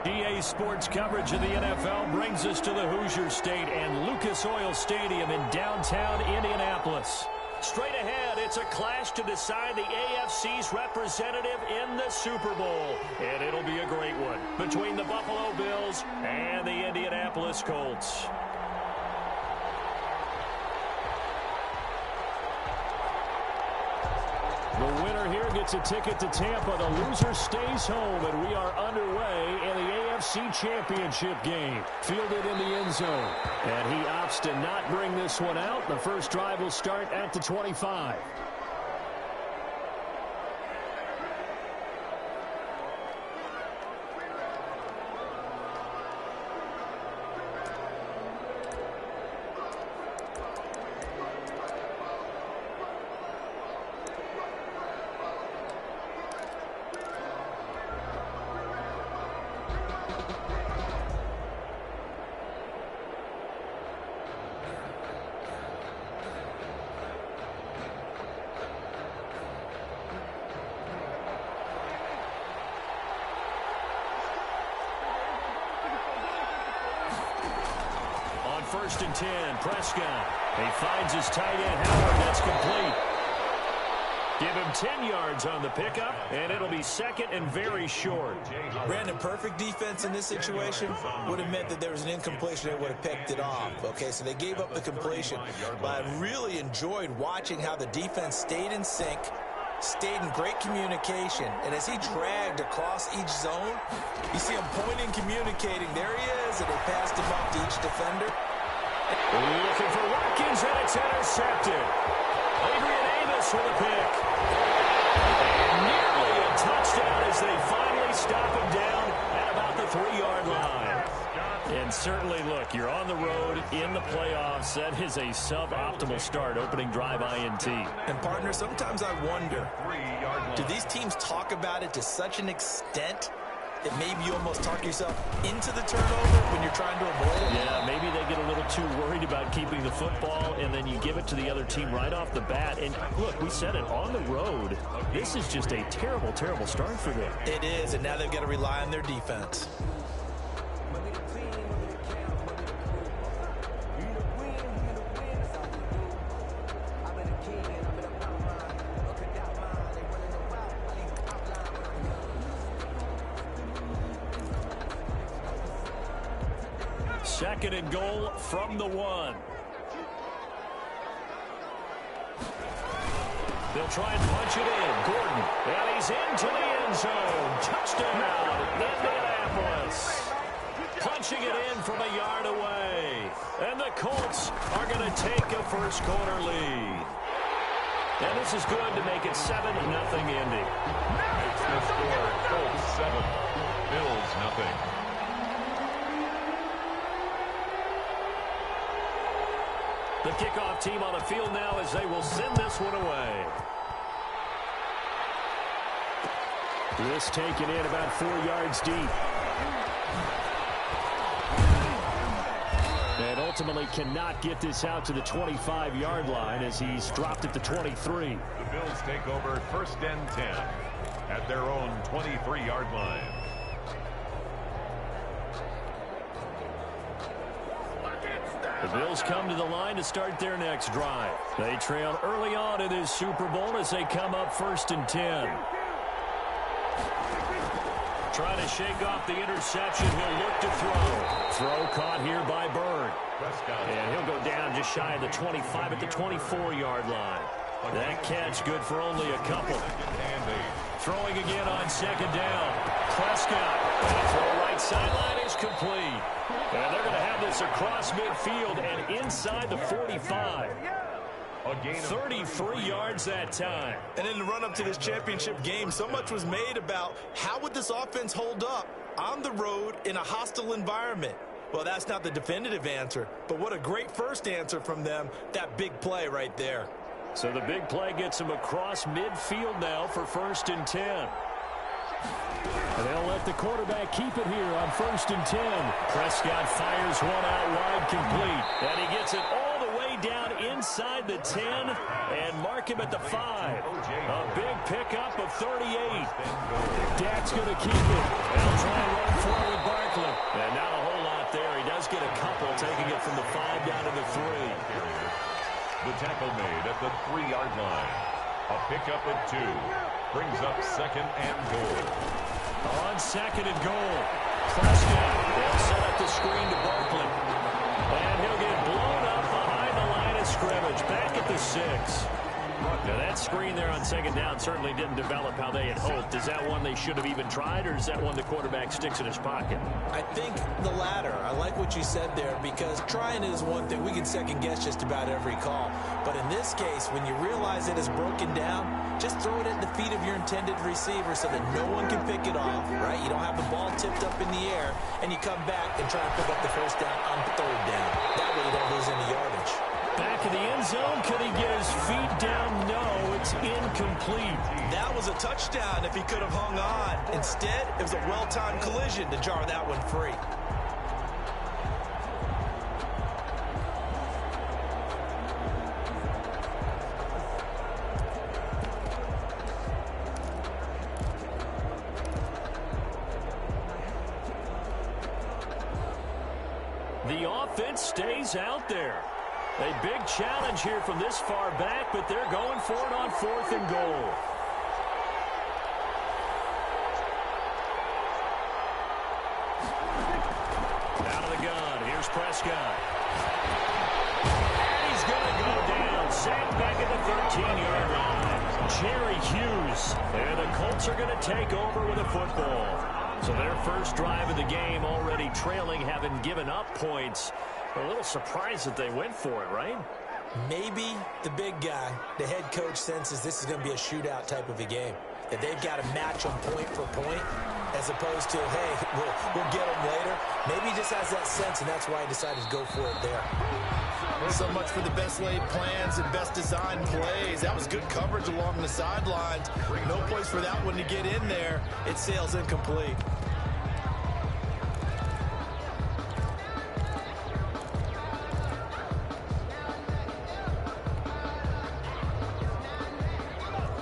EA Sports coverage of the NFL brings us to the Hoosier State and Lucas Oil Stadium in downtown Indianapolis. Straight ahead, it's a clash to decide the AFC's representative in the Super Bowl. And it'll be a great one between the Buffalo Bills and the Indianapolis Colts. The winner here gets a ticket to Tampa. The loser stays home, and we are underway in the AFC Championship game. Fielded in the end zone. And he opts to not bring this one out. The first drive will start at the 25. First and 10, Prescott. He finds his tight end, Howard. That's complete. Give him 10 yards on the pickup, and it'll be second and very short. Brandon, perfect defense in this situation would have meant that there was an incompletion. They would have picked it off. Okay, so they gave up the completion. But I really enjoyed watching how the defense stayed in sync, stayed in great communication, and as he dragged across each zone, you see him pointing, communicating. There he is, and they passed him up to each defender. Looking for Watkins, and it's intercepted. Adrian Amos with a pick. And nearly a touchdown as they finally stop him down at about the 3-yard line. And certainly, look, you're on the road in the playoffs. That is a suboptimal start, opening drive INT. And, partner, sometimes I wonder, do these teams talk about it to such an extent that maybe you almost talk yourself into the turnover when you're trying to avoid it? Yeah, maybe they get a little too worried about keeping the football, and then you give it to the other team right off the bat. And look, we said it, on the road, this is just a terrible, terrible start for them. It is, and now they've got to rely on their defense. Second and goal from the 1. They'll try and punch it in. Gordon, and he's into the end zone. Touchdown, Indianapolis. Punching it in from a yard away. And the Colts are going to take a first quarter lead. And this is good to make it 7-0 Indy. It's the score, Colts 7, Bills nothing. The kickoff team on the field now as they will send this one away. This taken in about 4 yards deep. And ultimately cannot get this out to the 25-yard line as he's dropped at the 23. The Bills take over first and 10 at their own 23-yard line. The Bills come to the line to start their next drive. They trail early on in this Super Bowl as they come up first and 10. Trying to shake off the interception. He'll look to throw. Throw caught here by Byrd. And he'll go down just shy of the 25 at the 24-yard line. That catch good for only a couple. Throwing again on second down. Prescott. The throw right sideline is complete. And they're going to have this across midfield and inside the 45. 33 yards that time. And in the run-up to this championship game, so much was made about how would this offense hold up on the road in a hostile environment. Well, that's not the definitive answer, but what a great first answer from them, that big play right there. So the big play gets him across midfield now for first and 10. And they'll let the quarterback keep it here on first and 10. Prescott fires one out wide, complete. And he gets it all the way way down inside the 10 and mark him at the 5. A big pickup of 38. Dak's going to keep it. They'll try and run forward with Barkley. And not a whole lot there. He does get a couple, taking it from the 5 down to the 3. The tackle made at the 3-yard line. A pickup of 2. Brings up 2nd and goal. On 2nd and goal. Prescott will set up the screen to Barkley. And he'll get blown up behind the line of scrimmage. Back at the 6. Now that screen there on 2nd down certainly didn't develop how they had hoped. Is that one they should have even tried, or is that one the quarterback sticks in his pocket? I think the latter. I like what you said there, because trying it is one thing. We can second guess just about every call. But in this case, when you realize it is broken down, just throw it at the feet of your intended receiver so that no one can pick it off, right? You don't have the ball tipped up in the air, and you come back and try and pick up the 1st down on 3rd down. That way you don't lose any yardage. Back in the end zone. Could he get his feet down? No, it's incomplete. That was a touchdown if he could have hung on. Instead, it was a well-timed collision to jar that one free. The offense stays out there. A big challenge here from this far back, but they're going for it on 4th and goal. Out of the gun. Here's Prescott. And he's going to go down. Sacked back at the 13-yard line. Jerry Hughes. And the Colts are going to take over with a football. So their first drive of the game already trailing, having given up points. A little surprised that they went for it, right? Maybe the big guy, the head coach, senses this is going to be a shootout type of a game. That they've got to match them point for point, as opposed to, hey, we'll get them later. Maybe he just has that sense, and that's why he decided to go for it there. So much for the best laid plans and best designed plays. That was good coverage along the sidelines. No place for that one to get in there. It sails incomplete.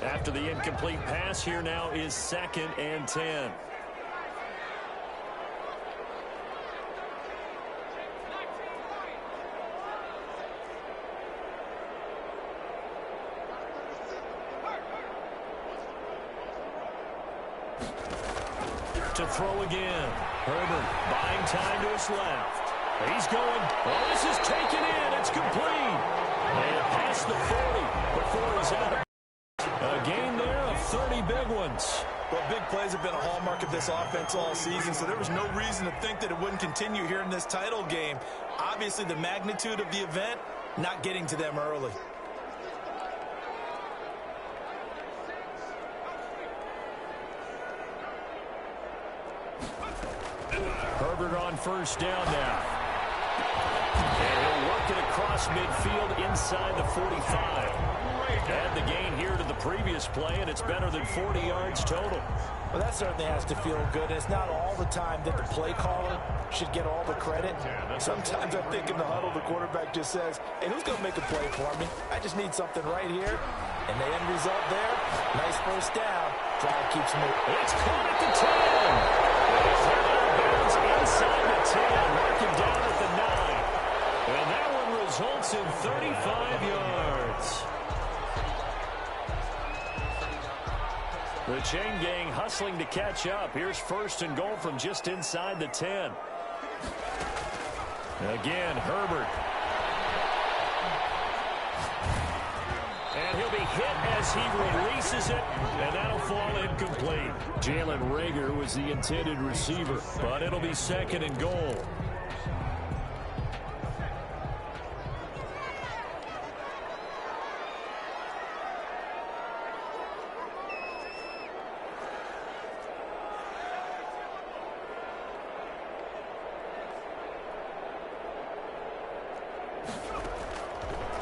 After the incomplete pass, here now is 2nd and 10. To throw again. Herbert buying time to his left. He's going. Oh, this is taken in. It's complete. And past the 40 before he's out of. A gain there of 30 big ones. Well, big plays have been a hallmark of this offense all season, so there was no reason to think that it wouldn't continue here in this title game. Obviously, the magnitude of the event not getting to them early. Herbert on 1st down now. And he'll work it across midfield inside the 45. Add the gain here to the previous play, and it's better than 40 yards total. Well, that certainly has to feel good. It's not all the time that the play caller should get all the credit. Sometimes I think in the huddle, the quarterback just says, hey, who's going to make a play for me? I just need something right here. And the end result there, nice 1st down. Drive keeps moving. It's caught at the 10. It's out of bounds inside the 10. Marking down at the 9. And that one results in 35 yards. The chain gang hustling to catch up. Here's 1st and goal from just inside the 10. Again, Herbert. And he'll be hit as he releases it, and that'll fall incomplete. Jalen Reagor was the intended receiver, but it'll be 2nd and goal.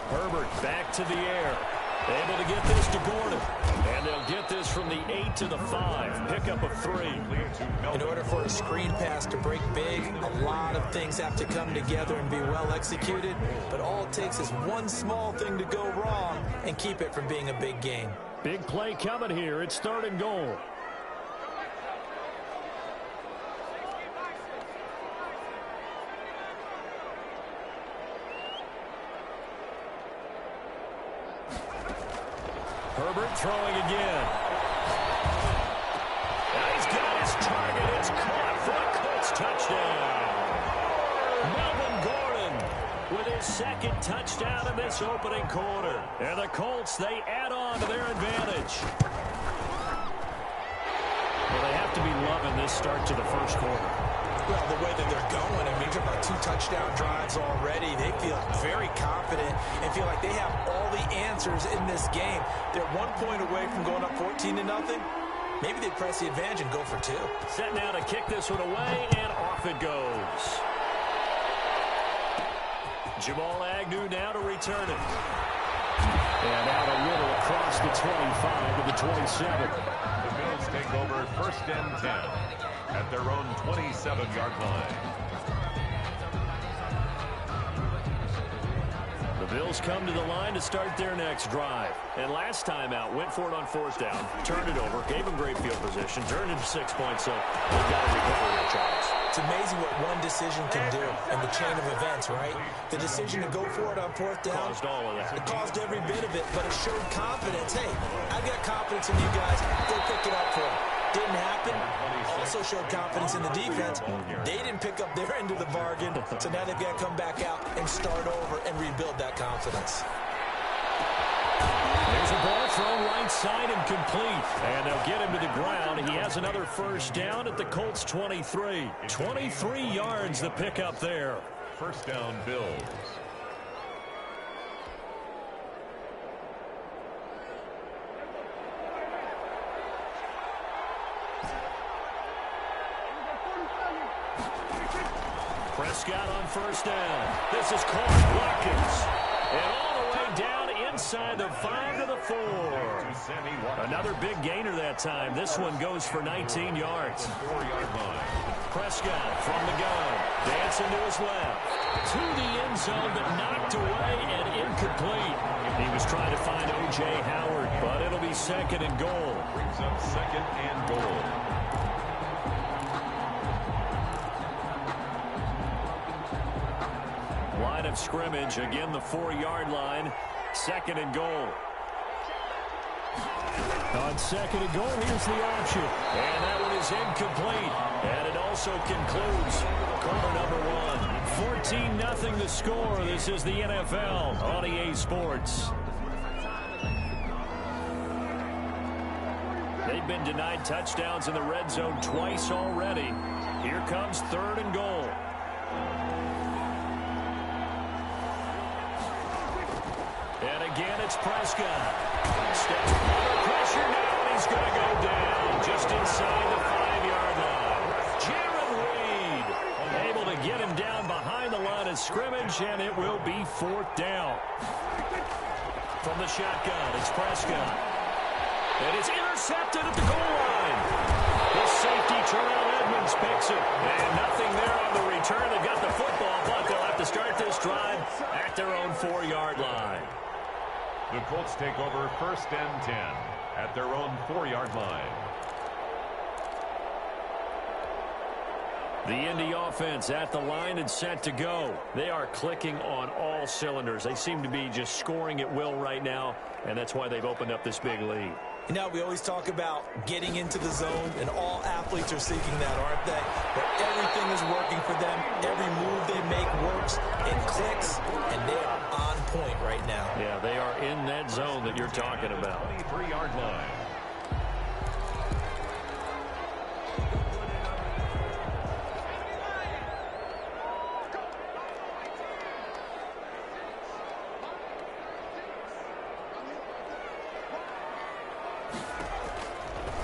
Herbert back to the air. Able to get this to Gordon. And they'll get this from the 8 to the 5. Pickup of 3. In order for a screen pass to break big, a lot of things have to come together and be well executed. But all it takes is one small thing to go wrong and keep it from being a big game. Big play coming here. It's 3rd and goal. Herbert throwing again. Now he's got his target. It's caught for a Colts touchdown. Melvin Gordon with his 2nd touchdown in this opening quarter. And the Colts, they add on to their advantage. Well, they have to be loving this start to the first quarter. Well, the way that they're going, I mean, you're about 2 touchdown drives already. They feel very confident and feel like they have all the answers in this game. They're 1 point away from going up 14-0. Maybe they press the advantage and go for 2. Set now to kick this one away, and off it goes. Jamal Agnew now to return it. And out a little across the 25 to the 27. The Bills take over 1st and 10 at their own 27-yard line. The Bills come to the line to start their next drive. And last time out, went for it on 4th down, turned it over, gave them great field position, turned it to 6 points, so they've got to recover their Charles. It's amazing what one decision can do in the chain of events, right? The decision to go for it on 4th down. Caused all of that. It caused every bit of it, but it showed confidence. Hey, I've got confidence in you guys. Go pick it up for them. Didn't happen. Also showed confidence in the defense. They didn't pick up their end of the bargain, so now they've got to come back out and start over and rebuild that confidence. There's a ball thrown right side and complete. And they'll get him to the ground. He has another 1st down at the Colts 23. 23 yards the pickup there. 1st down, Bills. Prescott on 1st down. This is caught. Watkins. And all the way down inside the 5 to the 4. Another big gainer that time. This one goes for 19 yards. 4-yard line. Prescott from the gun. Dancing to his left. To the end zone, but knocked away and incomplete. He was trying to find O.J. Howard, but it'll be 2nd and goal. Brings up 2nd and goal. Line of scrimmage, again the 4-yard line, 2nd and goal. On 2nd and goal, here's the option. And that one is incomplete. And it also concludes quarter number 1. 14-0 the score. This is the NFL on EA Sports. They've been denied touchdowns in the red zone twice already. Here comes 3rd and goal. And again, it's Prescott. Steps under pressure now, and he's going to go down just inside the 5-yard line. Jaron Reed able to get him down behind the line of scrimmage, and it will be 4th down. From the shotgun, it's Prescott. And it's intercepted at the goal line. The safety, Terrell Edmonds, picks it. And nothing there on the return. They've got the football, but they'll have to start this drive at their own 4-yard line. The Colts take over 1st and 10 at their own 4-yard line. The Indy offense at the line and set to go. They are clicking on all cylinders. They seem to be just scoring at will right now, and that's why they've opened up this big lead. You know, we always talk about getting into the zone, and all athletes are seeking that, aren't they? But everything is working for them. Every move they make works. It clicks, and they are on point right now. Yeah, they are in that zone that you're talking about. 23-yard line.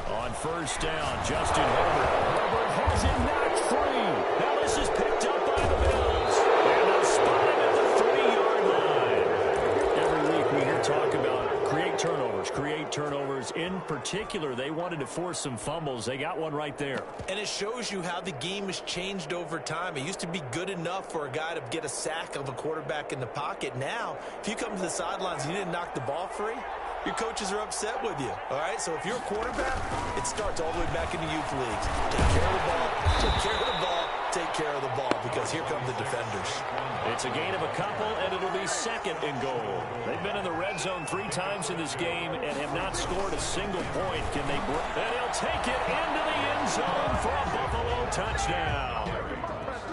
On 1st down, Justin Herbert. Herbert has it knocked free. Now this is picked up by the Bills. And they'll spot him at the 3-yard line. Every week we hear talk about creating turnovers. In particular, they wanted to force some fumbles. They got one right there. And it shows you how the game has changed over time. It used to be good enough for a guy to get a sack of a quarterback in the pocket. Now, if you come to the sidelines and you didn't knock the ball free, your coaches are upset with you, all right? So if you're a quarterback, it starts all the way back in the youth leagues. Take care of the ball, take care of the ball, take care of the ball, because here come the defenders. It's a gain of a couple, and it'll be second and goal. They've been in the red zone 3 times in this game and have not scored a single point. Can they break? And he'll take it into the end zone for a Buffalo touchdown.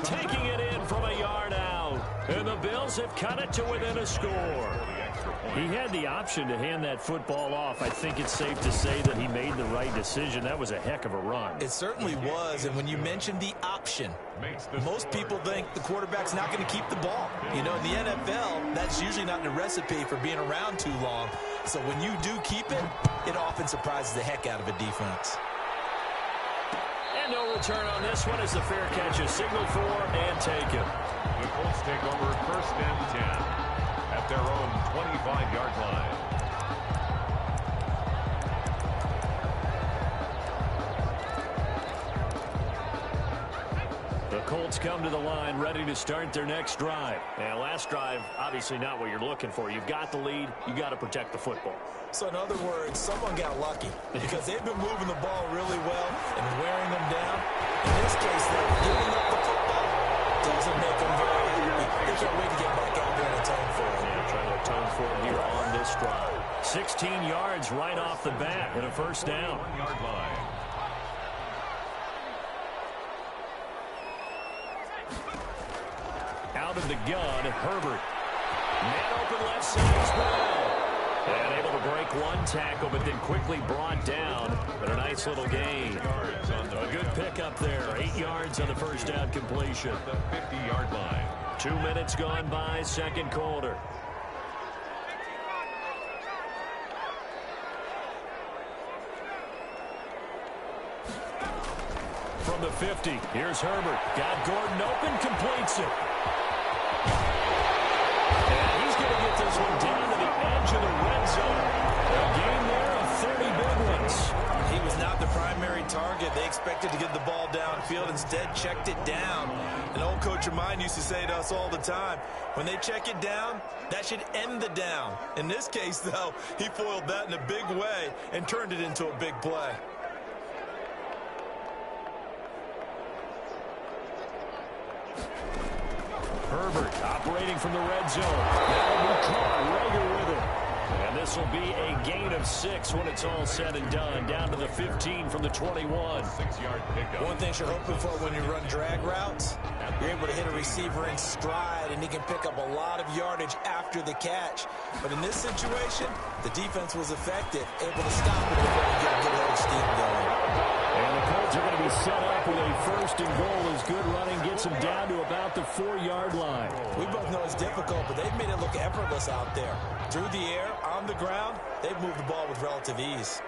Taking it in from a yard out. And the Bills have cut it to within a score. He had the option to hand that football off. I think it's safe to say that he made the right decision. That was a heck of a run. It certainly was, and when you mentioned the option, most people think the quarterback's not going to keep the ball. You know, in the NFL, that's usually not the recipe for being around too long. So when you do keep it, it often surprises the heck out of a defense. And no return on this one as the fair catch is signaled for and taken. The Colts take over 1st and 10 at their own 25-yard line. The Colts come to the line ready to start their next drive. And last drive, obviously not what you're looking for. You've got the lead. You got to protect the football. So in other words, someone got lucky because they've been moving the ball really well and wearing them down. In this case, they're giving up the football. Doesn't make them very happy. They can't wait to get back out there and atone for it. Yeah, trying to atone for it here on this drive. 16 yards right off the bat and a first down. 1-yard line. Out of the gun, Herbert. Man open left side as well. And able to break one tackle, but then quickly brought down. But a nice little gain. A good pickup there. 8 yards on the first down completion. The 50-yard line. 2 minutes gone by, second quarter. From the 50, here's Herbert. Got Gordon open, completes it. And he's going to get this one down to the edge of the red zone. A game there of 30 big ones. He was not the primary target. They expected to get the ball downfield. Instead, checked it down. An old coach of mine used to say to us all the time, when they check it down, that should end the down. In this case, though, he foiled that in a big way and turned it into a big play. Herbert operating from the red zone. That'll be caught. Rager with it. And this will be a gain of 6 when it's all said and done. Down to the 15 from the 21. 6-yard pickup. One thing you're hoping for when you run drag routes, you're able to hit a receiver in stride, and he can pick up a lot of yardage after the catch. But in this situation, the defense was effective, able to stop it before he get a good head of steam going. And the Colts are going to be set up with a first and goal as good running gets them down to about the 4-yard line. We both know it's difficult, but they've made it look effortless out there. Through the air, on the ground, they've moved the ball with relative ease.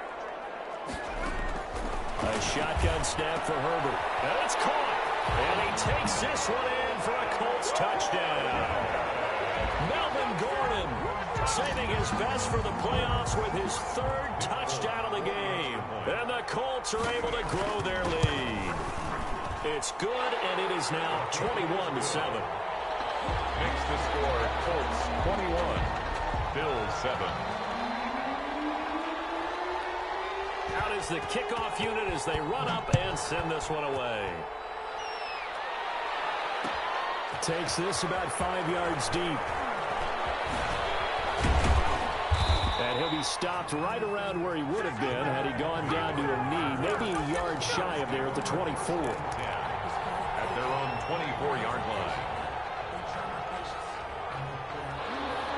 A shotgun snap for Herbert. And it's caught. And he takes this one in for a Colts touchdown. Melvin Gordon saving his best for the playoffs with his 3rd touchdown of the game. And the Colts are able to grow their lead. It's good, and it is now 21-7. Makes the score Colts 21, Bills 7. Out is the kickoff unit as they run up and send this one away. Takes this about 5 yards deep. And he'll be stopped right around where he would have been had he gone down to a knee, maybe a yard shy of there at the 24. At their own 24-yard line.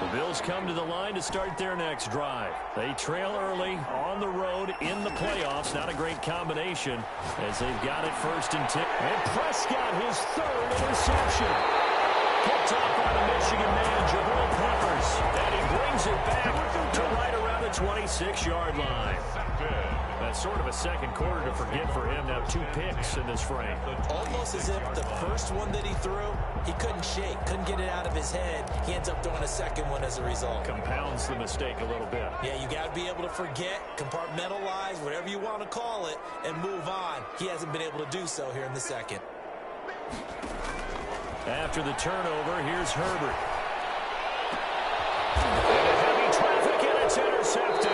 The Bills come to the line to start their next drive. They trail early on the road in the playoffs. Not a great combination as they've got it 1st and 10. And Prescott, his 3rd interception. Picked off by the Michigan man, Jabril Peppers. And he brings it back to right around the 26-yard line. That's sort of a second quarter to forget for him. Now 2 picks in this frame. Almost as if the first one that he threw, he couldn't shake, couldn't get it out of his head. He ends up throwing a second one as a result. Compounds the mistake a little bit. Yeah, you got to be able to forget, compartmentalize, whatever you want to call it, and move on. He hasn't been able to do so here in the second. After the turnover, here's Herbert. And heavy traffic, and it's intercepted.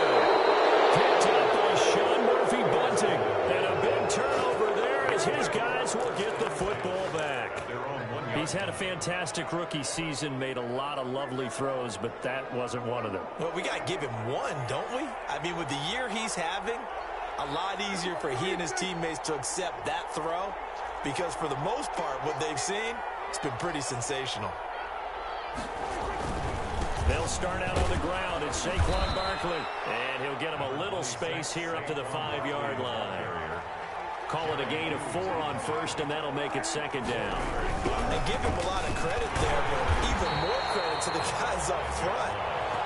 Picked up by Sean Murphy-Bunting. And a big turnover there as his guys will get the football back. He's had a fantastic rookie season, made a lot of lovely throws, but that wasn't one of them. Well, we got to give him one, don't we? I mean, with the year he's having, a lot easier for he and his teammates to accept that throw, because for the most part, what they've seen, it's been pretty sensational. They'll start out on the ground. It's Saquon Barkley, and he'll get him a little space here up to the 5-yard line. Call it a gain of 4 on first, and that'll make it second down. And give him a lot of credit there, but even more credit to the guys up front.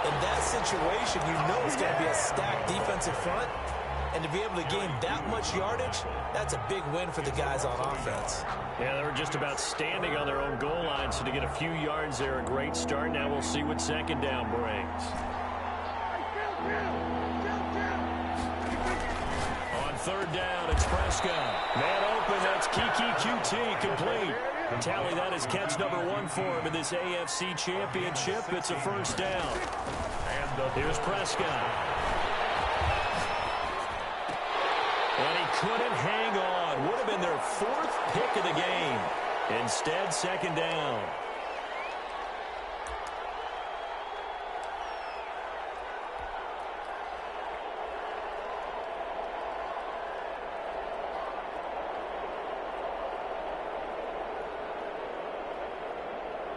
In that situation, you know it's going to be a stacked defensive front, and to be able to gain that much yardage, that's a big win for the guys on offense. Yeah, they were just about standing on their own goal line, so to get a few yards there, a great start. Now we'll see what second down brings. On third down, it's Prescott. Man open, that's Kiki QT, complete. Tally, that is catch number 1 for him in this AFC Championship. It's a first down. Here's Prescott. And he couldn't hang on. Would have been their 4th pick of the game. Instead, second down.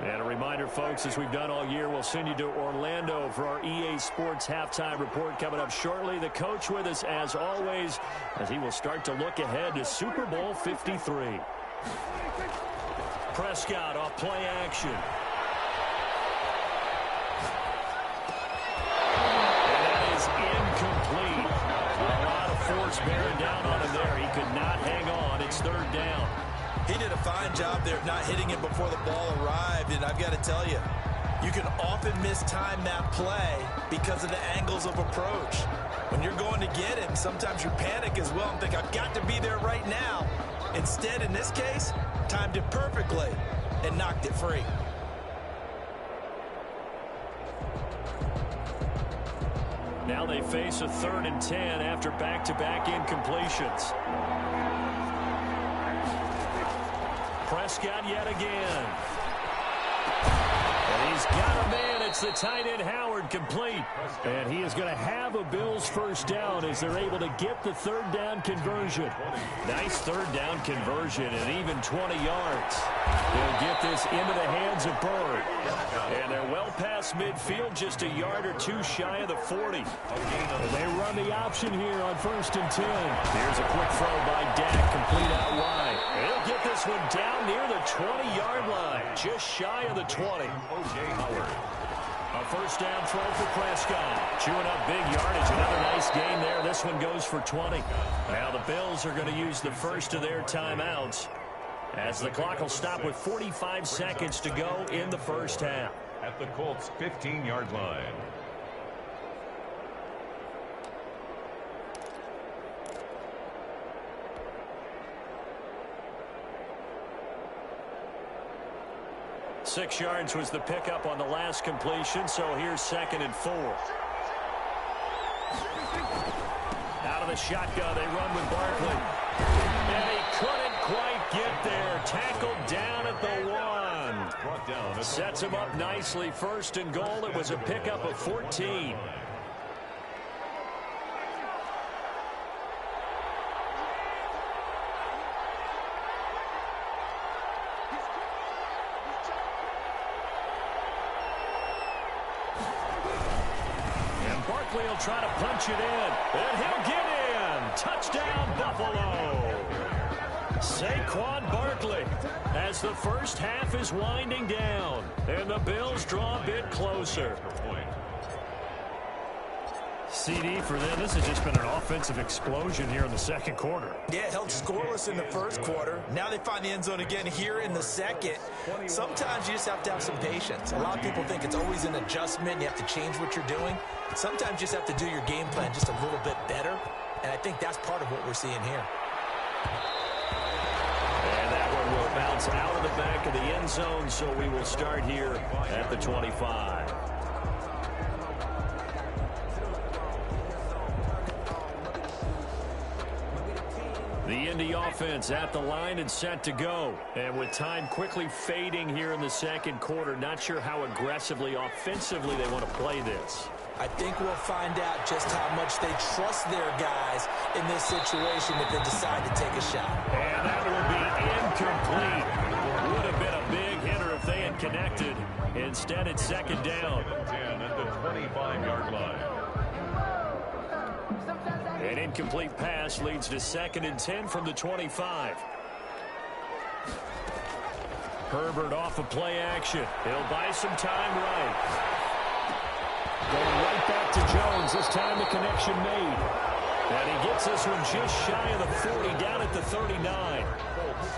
And a reminder, folks, as we've done all year, we'll send you to Orlando for our EA Sports halftime report coming up shortly. The coach with us, as always, as he will start to look ahead to Super Bowl 53. Prescott off play action. And that is incomplete. A lot of force bearing down on him there. He could not hang on. It's third down. He did a fine job there of not hitting it before the ball arrived, and I've got to tell you, you can often mistime that play because of the angles of approach. When you're going to get him, sometimes you panic as well and think, I've got to be there right now. Instead, in this case, timed it perfectly and knocked it free. Now they face a 3rd and 10 after back-to-back incompletions. Prescott yet again. And he's got a man. It's the tight end Howard, complete. And he is going to have a Bills first down as they're able to get the third down conversion. Nice third down conversion and even 20 yards. They'll get this into the hands of Bird. And they're well past midfield, just a yard or 2 shy of the 40. And they run the option here on 1st and 10. Here's a quick throw by Dak, complete out wide. He'll get this one down near the 20-yard line, just shy of the 20. A first down throw for Prescott. Chewing up big yardage. Another nice gain there. This one goes for 20. Now the Bills are going to use the first of their timeouts as the clock will stop with 45 seconds to go in the first half. At the Colts' 15-yard line. Six yards was the pickup on the last completion, so here's 2nd and 4. Out of the shotgun, they run with Barkley. And he couldn't quite get there. Tackled down at the 1. Sets him up nicely. 1st and goal. It was a pickup of 14. He'll try to punch it in, and he'll get in. Touchdown, Buffalo. Saquon Barkley as the first half is winding down, and the Bills draw a bit closer. CD, for them, this has just been an offensive explosion here in the second quarter. Yeah, held scoreless in the first quarter. Now they find the end zone again here in the second. Sometimes you just have to have some patience. A lot of people think it's always an adjustment. You have to change what you're doing. Sometimes you just have to do your game plan just a little bit better, and I think that's part of what we're seeing here. And that one will bounce out of the back of the end zone, so we will start here at the 25. The Indy offense at the line and set to go. And with time quickly fading here in the second quarter, not sure how aggressively, offensively they want to play this. I think we'll find out just how much they trust their guys in this situation if they decide to take a shot. And that will be incomplete. Would have been a big hitter if they had connected. Instead, it's second down. 10 at the 25-yard line. An incomplete pass leads to 2nd and 10 from the 25. Herbert off of play action. He'll buy some time right. Going right back to Jones. This time the connection made. And he gets this one just shy of the 40, down at the 39.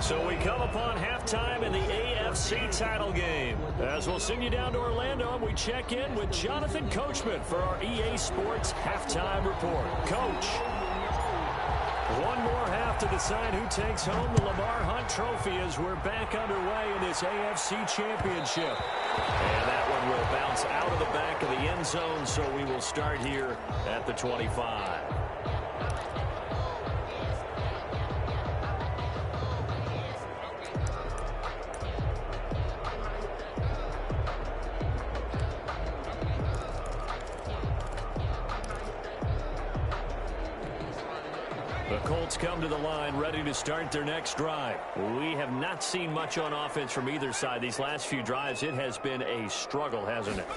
So we come upon halftime in the AFC title game. As we'll send you down to Orlando, and we check in with Jonathan Coachman for our EA Sports Halftime Report. Coach, one more half to decide who takes home the Lamar Hunt Trophy as we're back underway in this AFC Championship. And that one will bounce out of the back of the end zone, so we will start here at the 25. The Colts come to the line ready to start their next drive. We have not seen much on offense from either side. These last few drives, it has been a struggle, hasn't it?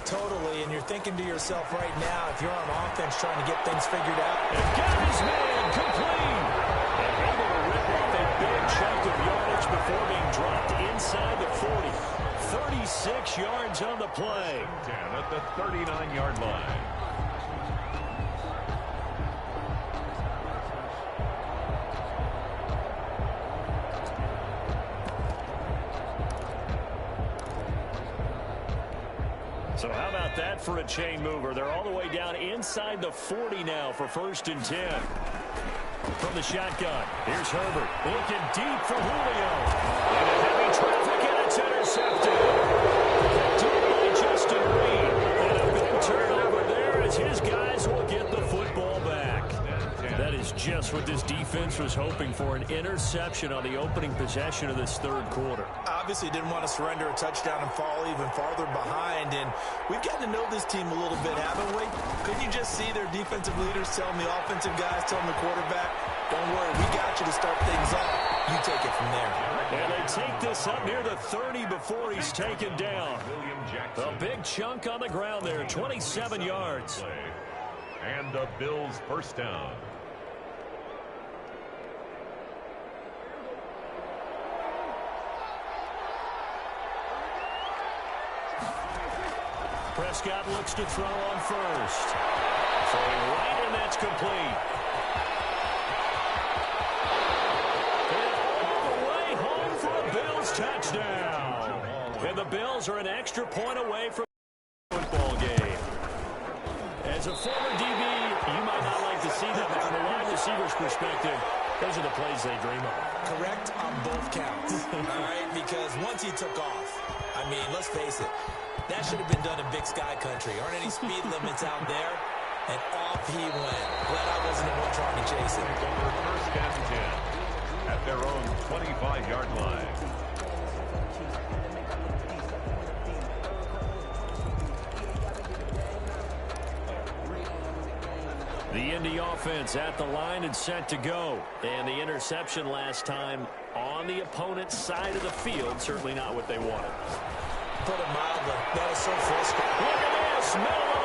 Totally, and you're thinking to yourself right now, if you're on offense trying to get things figured out. And got his man complete. And able to rip off a big chunk of yardage before being dropped inside the 40. 36 yards on the play. 10 at the 39-yard line. So how about that for a chain mover? They're all the way down inside the 40 now for 1st and 10. From the shotgun, here's Herbert looking deep for Julio. Into heavy traffic, and it's intercepted. Protected by Justin Reed. And a big turnover there as his guys will get the football back. That is just what this defense was hoping for, an interception on the opening possession of this third quarter. Obviously didn't want to surrender a touchdown and fall even farther behind, and we've gotten to know this team a little bit, haven't we? Couldn't you just see their defensive leaders telling the offensive guys, telling the quarterback, don't worry, we got you to start things off. You take it from there. And they take this up near the 30 before he's taken down. A big chunk on the ground there, 27 yards. And the Bills' first down. Prescott looks to throw on first. Throwing right, and that's complete. And all the way home for a Bills touchdown. And the Bills are an extra point away from the football game. As a former DB, you might not like to see that, but from a wide receiver's perspective, those are the plays they dream of. Correct on both counts, all right? Because once he took off, I mean, let's face it, that should have been done in Big Sky Country. Aren't any speed limits out there? And off he went. Glad I wasn't the one trying to chase it. Over 1st and 10 at their own 25-yard line. The Indy offense at the line and set to go. And the interception last time on the opponent's side of the field. Certainly not what they wanted. Put it mildly. That is so frustrating. Look at this. Middle